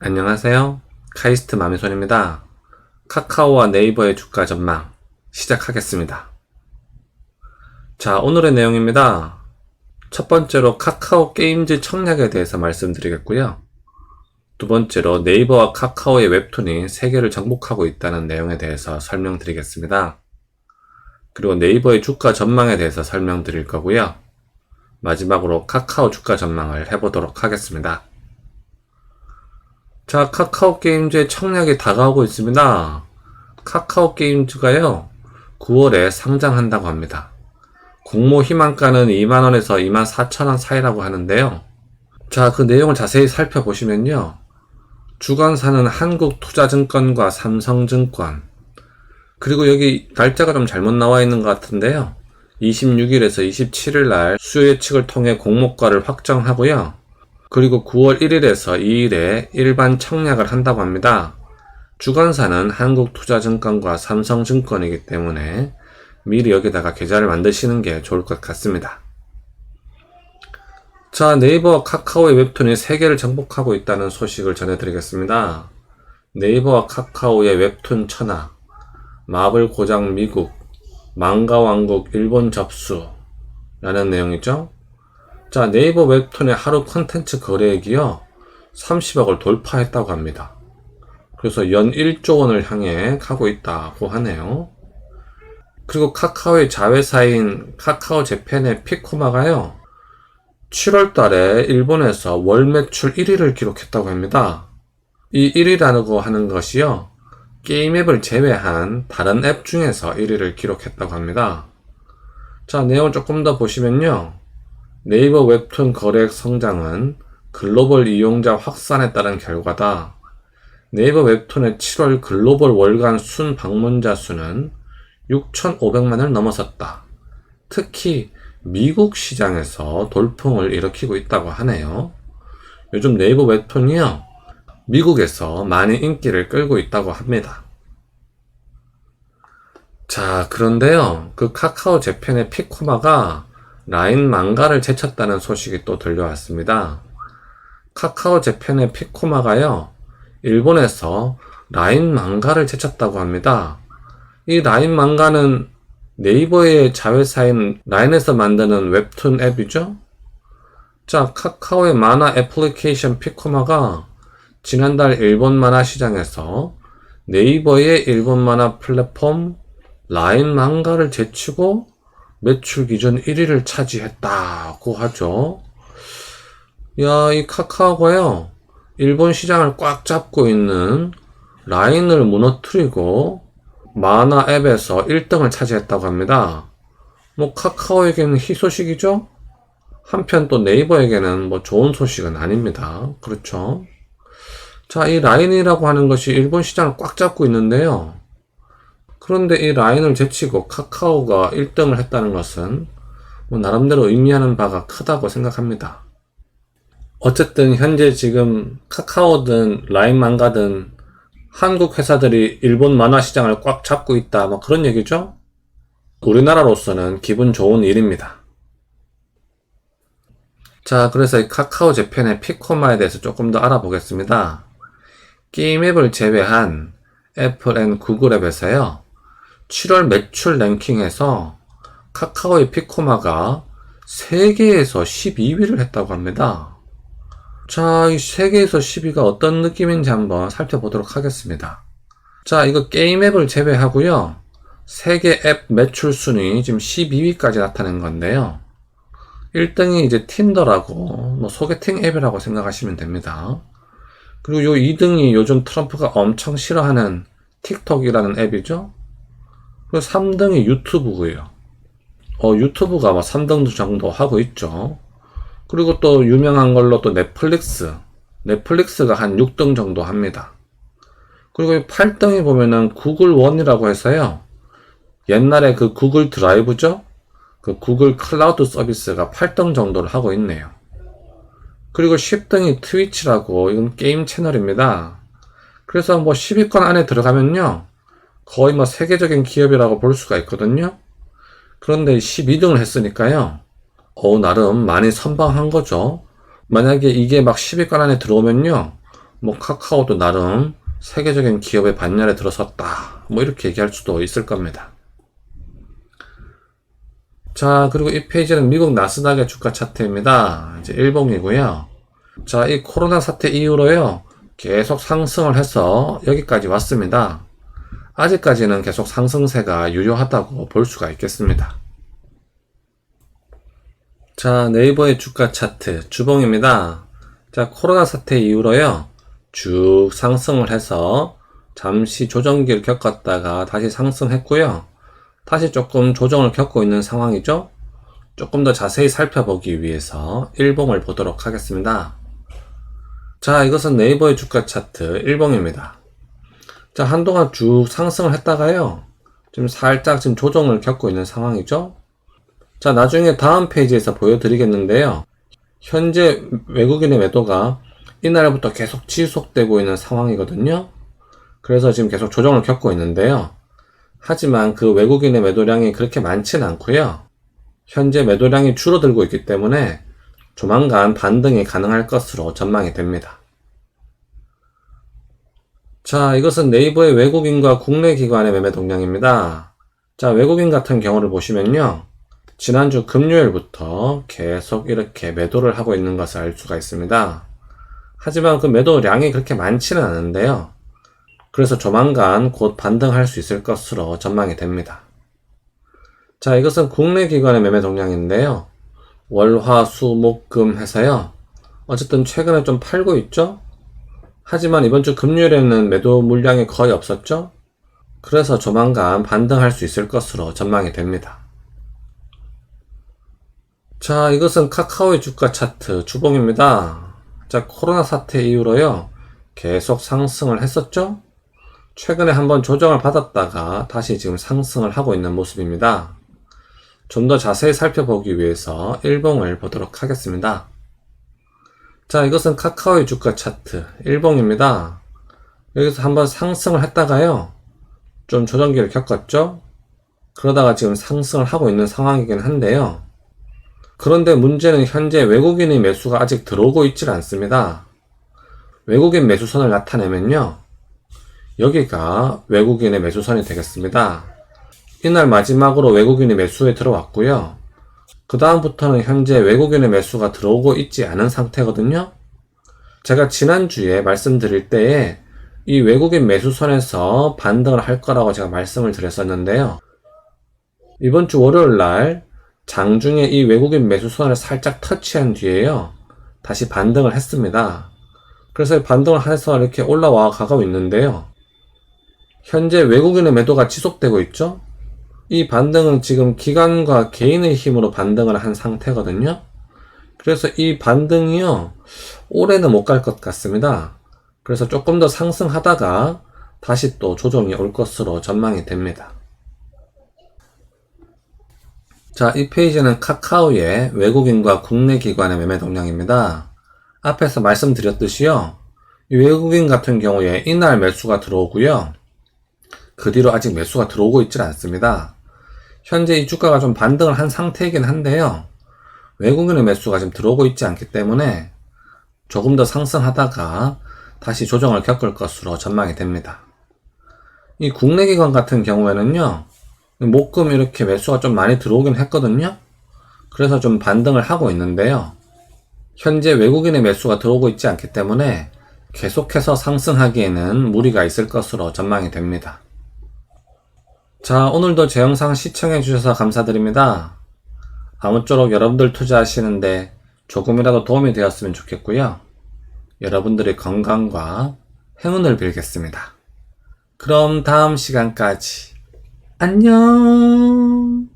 안녕하세요. 카이스트 마미손입니다. 카카오와 네이버의 주가 전망 시작하겠습니다. 자, 오늘의 내용입니다. 첫 번째로 카카오 게임즈 청약에 대해서 말씀드리겠고요. 두 번째로 네이버와 카카오의 웹툰이 세계를 정복하고 있다는 내용에 대해서 설명드리겠습니다. 그리고 네이버의 주가 전망에 대해서 설명드릴 거고요. 마지막으로 카카오 주가 전망을 해보도록 하겠습니다. 자, 카카오 게임즈의 청약이 다가오고 있습니다. 카카오 게임즈가요, 9월에 상장한다고 합니다. 공모 희망가는 2만원에서 24,000원 사이라고 하는데요. 자, 그 내용을 자세히 살펴보시면요. 주관사는 한국투자증권과 삼성증권, 그리고 여기 날짜가 좀 잘못 나와 있는 것 같은데요. 26일에서 27일 날 수요 예측을 통해 공모가를 확정하고요. 그리고 9월 1일에서 2일에 일반 청약을 한다고 합니다. 주관사는 한국투자증권과 삼성증권이기 때문에 미리 여기다가 계좌를 만드시는 게 좋을 것 같습니다. 자, 네이버와 카카오의 웹툰이 세계를 정복하고 있다는 소식을 전해드리겠습니다. 네이버와 카카오의 웹툰 천하, 마블 고장 미국, 망가 왕국 일본 접수 라는 내용이죠. 자, 네이버 웹툰의 하루 콘텐츠 거래액이요 30억을 돌파했다고 합니다. 그래서 연 1조 원을 향해 가고 있다고 하네요. 그리고 카카오의 자회사인 카카오 재팬의 피코마가요 7월 달에 일본에서 월 매출 1위를 기록했다고 합니다. 이 1위라고 하는 것이요 게임 앱을 제외한 다른 앱 중에서 1위를 기록했다고 합니다. 자, 내용을 조금 더 보시면요. 네이버 웹툰 거래액 성장은 글로벌 이용자 확산에 따른 결과다. 네이버 웹툰의 7월 글로벌 월간 순 방문자 수는 6,500만을 넘어섰다. 특히 미국 시장에서 돌풍을 일으키고 있다고 하네요. 요즘 네이버 웹툰이요, 미국에서 많이 인기를 끌고 있다고 합니다. 자, 그런데요, 그 카카오 재팬의 피코마가 라인 망가를 제쳤다는 소식이 또 들려왔습니다. 카카오 재팬의 피코마가요, 일본에서 라인 망가를 제쳤다고 합니다. 이 라인 망가는 네이버의 자회사인 라인에서 만드는 웹툰 앱이죠. 자, 카카오의 만화 애플리케이션 피코마가 지난달 일본 만화 시장에서 네이버의 일본 만화 플랫폼 라인 망가를 제치고 매출 기준 1위를 차지했다고 하죠. 야, 이 카카오가요, 일본 시장을 꽉 잡고 있는 라인을 무너뜨리고 만화 앱에서 1등을 차지했다고 합니다. 카카오에게는 희소식이죠? 한편 또 네이버에게는 좋은 소식은 아닙니다. 그렇죠? 자, 이 라인이라고 하는 것이 일본 시장을 꽉 잡고 있는데요. 그런데 이 라인을 제치고 카카오가 1등을 했다는 것은 나름대로 의미하는 바가 크다고 생각합니다. 어쨌든 현재 지금 카카오든 라인 망가든 한국 회사들이 일본 만화 시장을 꽉 잡고 있다, 그런 얘기죠? 우리나라로서는 기분 좋은 일입니다. 자, 그래서 이 카카오 재팬의 피코마에 대해서 조금 더 알아보겠습니다. 게임 앱을 제외한 애플 앤 구글 앱에서요 7월 매출 랭킹에서 카카오의 피코마가 세계에서 12위를 했다고 합니다. 자, 이 세계에서 10위가 어떤 느낌인지 한번 살펴보도록 하겠습니다. 자, 이거 게임 앱을 제외하고요 세계 앱 매출 순위 지금 12위까지 나타낸 건데요. 1등이 이제 틴더라고 소개팅 앱이라고 생각하시면 됩니다. 그리고 요 2등이 요즘 트럼프가 엄청 싫어하는 틱톡이라는 앱이죠. 그리고 3등이 유튜브고요. 유튜브가 3등 정도 하고 있죠. 그리고 또 유명한 걸로 또 넷플릭스가 한 6등 정도 합니다. 그리고 8등에 보면은 구글 원이라고 해서요. 옛날에 그 구글 드라이브죠? 그 구글 클라우드 서비스가 8등 정도를 하고 있네요. 그리고 10등이 트위치라고, 이건 게임 채널입니다. 그래서 10위권 안에 들어가면요 거의 세계적인 기업이라고 볼 수가 있거든요. 그런데 12등을 했으니까요 나름 많이 선방한 거죠. 만약에 이게 막 10위권 안에 들어오면요 뭐 카카오도 나름 세계적인 기업의 반열에 들어섰다, 뭐 이렇게 얘기할 수도 있을 겁니다. 자, 그리고 이 페이지는 미국 나스닥의 주가 차트입니다. 이제 일봉이고요. 자, 이 코로나 사태 이후로요, 계속 상승을 해서 여기까지 왔습니다. 아직까지는 계속 상승세가 유효하다고 볼 수가 있겠습니다. 자, 네이버의 주가 차트 주봉입니다. 자, 코로나 사태 이후로요, 쭉 상승을 해서 잠시 조정기를 겪었다가 다시 상승했고요. 다시 조금 조정을 겪고 있는 상황이죠. 조금 더 자세히 살펴보기 위해서 일봉을 보도록 하겠습니다. 자, 이것은 네이버의 주가 차트 일봉입니다. 자, 한동안 쭉 상승을 했다가요, 지금 살짝 지금 조정을 겪고 있는 상황이죠. 자, 나중에 다음 페이지에서 보여드리겠는데요, 현재 외국인의 매도가 이날부터 계속 지속되고 있는 상황이거든요. 그래서 지금 계속 조정을 겪고 있는데요, 하지만 그 외국인의 매도량이 그렇게 많지는 않고요, 현재 매도량이 줄어들고 있기 때문에 조만간 반등이 가능할 것으로 전망이 됩니다. 자, 이것은 네이버의 외국인과 국내 기관의 매매 동향입니다. 자, 외국인 같은 경우를 보시면요, 지난주 금요일부터 계속 이렇게 매도를 하고 있는 것을 알 수가 있습니다. 하지만 그 매도량이 그렇게 많지는 않은데요, 그래서 조만간 곧 반등할 수 있을 것으로 전망이 됩니다. 자, 이것은 국내 기관의 매매 동향인데요, 월, 화, 수, 목, 금 해서요, 어쨌든 최근에 좀 팔고 있죠. 하지만 이번 주 금요일에는 매도 물량이 거의 없었죠. 그래서 조만간 반등할 수 있을 것으로 전망이 됩니다. 자, 이것은 카카오의 주가 차트 주봉입니다. 자, 코로나 사태 이후로요, 계속 상승을 했었죠. 최근에 한번 조정을 받았다가 다시 지금 상승을 하고 있는 모습입니다. 좀 더 자세히 살펴보기 위해서 일봉을 보도록 하겠습니다. 자, 이것은 카카오의 주가 차트 일봉입니다. 여기서 한번 상승을 했다가요, 좀 조정기를 겪었죠. 그러다가 지금 상승을 하고 있는 상황이긴 한데요, 그런데 문제는 현재 외국인의 매수가 아직 들어오고 있질 않습니다. 외국인 매수선을 나타내면요, 여기가 외국인의 매수선이 되겠습니다. 이날 마지막으로 외국인이 매수에 들어왔고요, 그 다음부터는 현재 외국인의 매수가 들어오고 있지 않은 상태거든요. 제가 지난주에 말씀드릴 때에 이 외국인 매수선에서 반등을 할 거라고 제가 말씀을 드렸었는데요, 이번 주 월요일날 장중에 이 외국인 매수선을 살짝 터치한 뒤에요, 다시 반등을 했습니다. 그래서 반등을 해서 이렇게 올라와 가고 있는데요, 현재 외국인의 매도가 지속되고 있죠. 이 반등은 지금 기관과 개인의 힘으로 반등을 한 상태거든요. 그래서 이 반등이요, 올해는 못 갈 것 같습니다. 그래서 조금 더 상승하다가 다시 또 조정이 올 것으로 전망이 됩니다. 자, 이 페이지는 카카오의 외국인과 국내 기관의 매매 동향입니다. 앞에서 말씀드렸듯이요, 이 외국인 같은 경우에 이날 매수가 들어오고요, 그 뒤로 아직 매수가 들어오고 있질 않습니다. 현재 이 주가가 좀 반등을 한 상태이긴 한데요, 외국인의 매수가 지금 들어오고 있지 않기 때문에 조금 더 상승하다가 다시 조정을 겪을 것으로 전망이 됩니다. 이 국내 기관 같은 경우에는요, 목금 이렇게 매수가 좀 많이 들어오긴 했거든요. 그래서 좀 반등을 하고 있는데요, 현재 외국인의 매수가 들어오고 있지 않기 때문에 계속해서 상승하기에는 무리가 있을 것으로 전망이 됩니다. 자, 오늘도 제 영상 시청해 주셔서 감사드립니다. 아무쪼록 여러분들 투자하시는데 조금이라도 도움이 되었으면 좋겠고요, 여러분들의 건강과 행운을 빌겠습니다. 그럼 다음 시간까지 안녕.